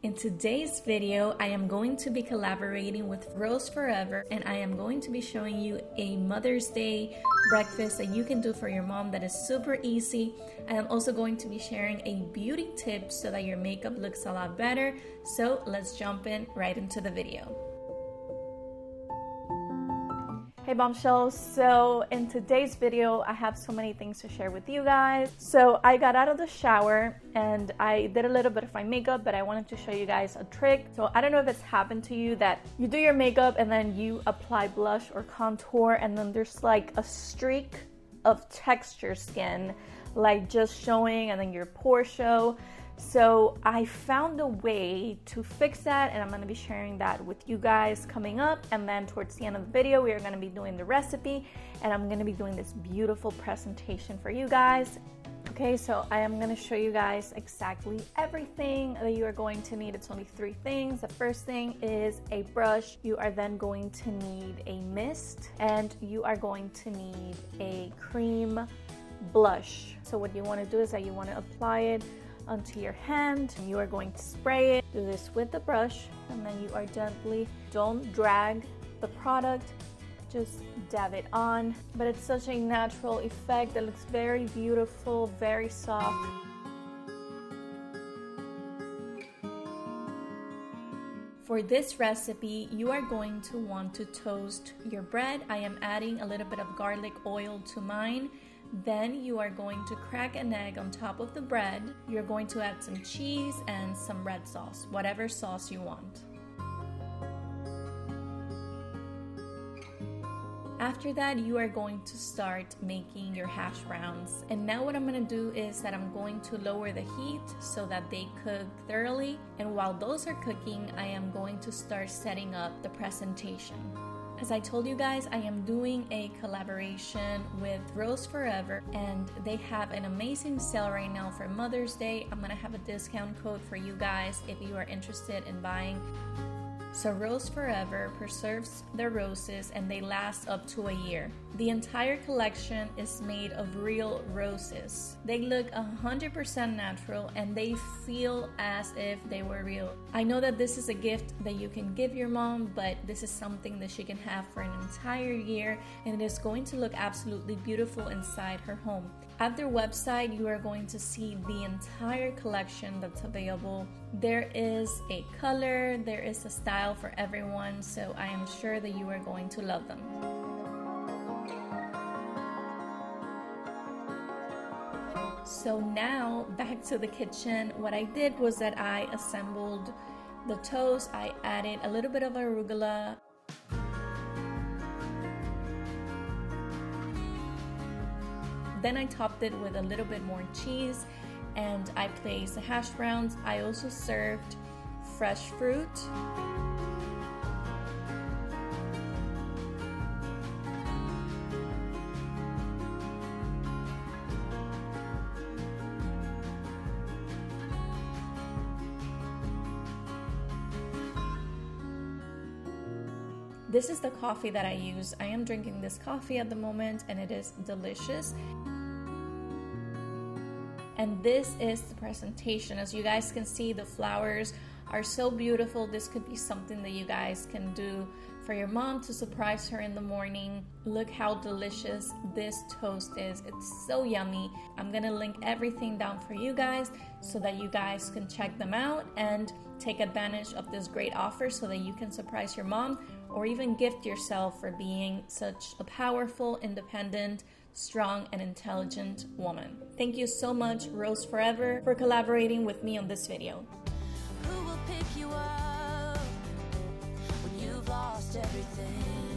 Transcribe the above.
In today's video, I am going to be collaborating with Rose Forever, and I am going to be showing you a Mother's Day breakfast that you can do for your mom that is super easy. I am also going to be sharing a beauty tip so that your makeup looks a lot better. So let's jump in right into the video. Hey bombshells, so in today's video I have so many things to share with you guys. So I got out of the shower and I did a little bit of my makeup, but I wanted to show you guys a trick. So I don't know if it's happened to you that you do your makeup and then you apply blush or contour and then there's like a streak of texture skin like just showing and then your pores show. So I found a way to fix that and I'm going to be sharing that with you guys coming up, and then towards the end of the video we are going to be doing the recipe and I'm going to be doing this beautiful presentation for you guys. Okay, so I am going to show you guys exactly everything that you are going to need. It's only 3 things. The first thing is a brush. You are then going to need a mist and you are going to need a cream blush. So what you want to do is that you want to apply it onto your hand. You are going to spray it. Do this with the brush and then you are gently, don't drag the product, just dab it on. But it's such a natural effect that looks very beautiful, very soft. For this recipe, you are going to want to toast your bread. I am adding a little bit of garlic oil to mine. Then you are going to crack an egg on top of the bread. You're going to add some cheese and some red sauce, whatever sauce you want. After that, you are going to start making your hash browns. And now what I'm going to do is that I'm going to lower the heat so that they cook thoroughly. And while those are cooking, I am going to start setting up the presentation. As I told you guys, I am doing a collaboration with Rose Forever and they have an amazing sale right now for Mother's Day. I'm gonna have a discount code for you guys if you are interested in buying. So Rose Forever preserves their roses and they last up to a year. The entire collection is made of real roses. They look 100% natural and they feel as if they were real. I know that this is a gift that you can give your mom, but this is something that she can have for an entire year and it is going to look absolutely beautiful inside her home. At their website, you are going to see the entire collection that's available. There is a color, there is a style for everyone, so I am sure that you are going to love them. So now back to the kitchen. What I did was that I assembled the toast. I added a little bit of arugula. Then I topped it with a little bit more cheese and I placed the hash browns. I also served fresh fruit. This is the coffee that I use. I am drinking this coffee at the moment and it is delicious. And this is the presentation. As you guys can see, the flowers are so beautiful. This could be something that you guys can do for your mom to surprise her in the morning. Look how delicious this toast is. It's so yummy. I'm gonna link everything down for you guys so that you guys can check them out and take advantage of this great offer so that you can surprise your mom or even gift yourself for being such a powerful, independent, strong, and intelligent woman. Thank you so much, Rose Forever, for collaborating with me on this video. Who will pick you up when you've lost everything?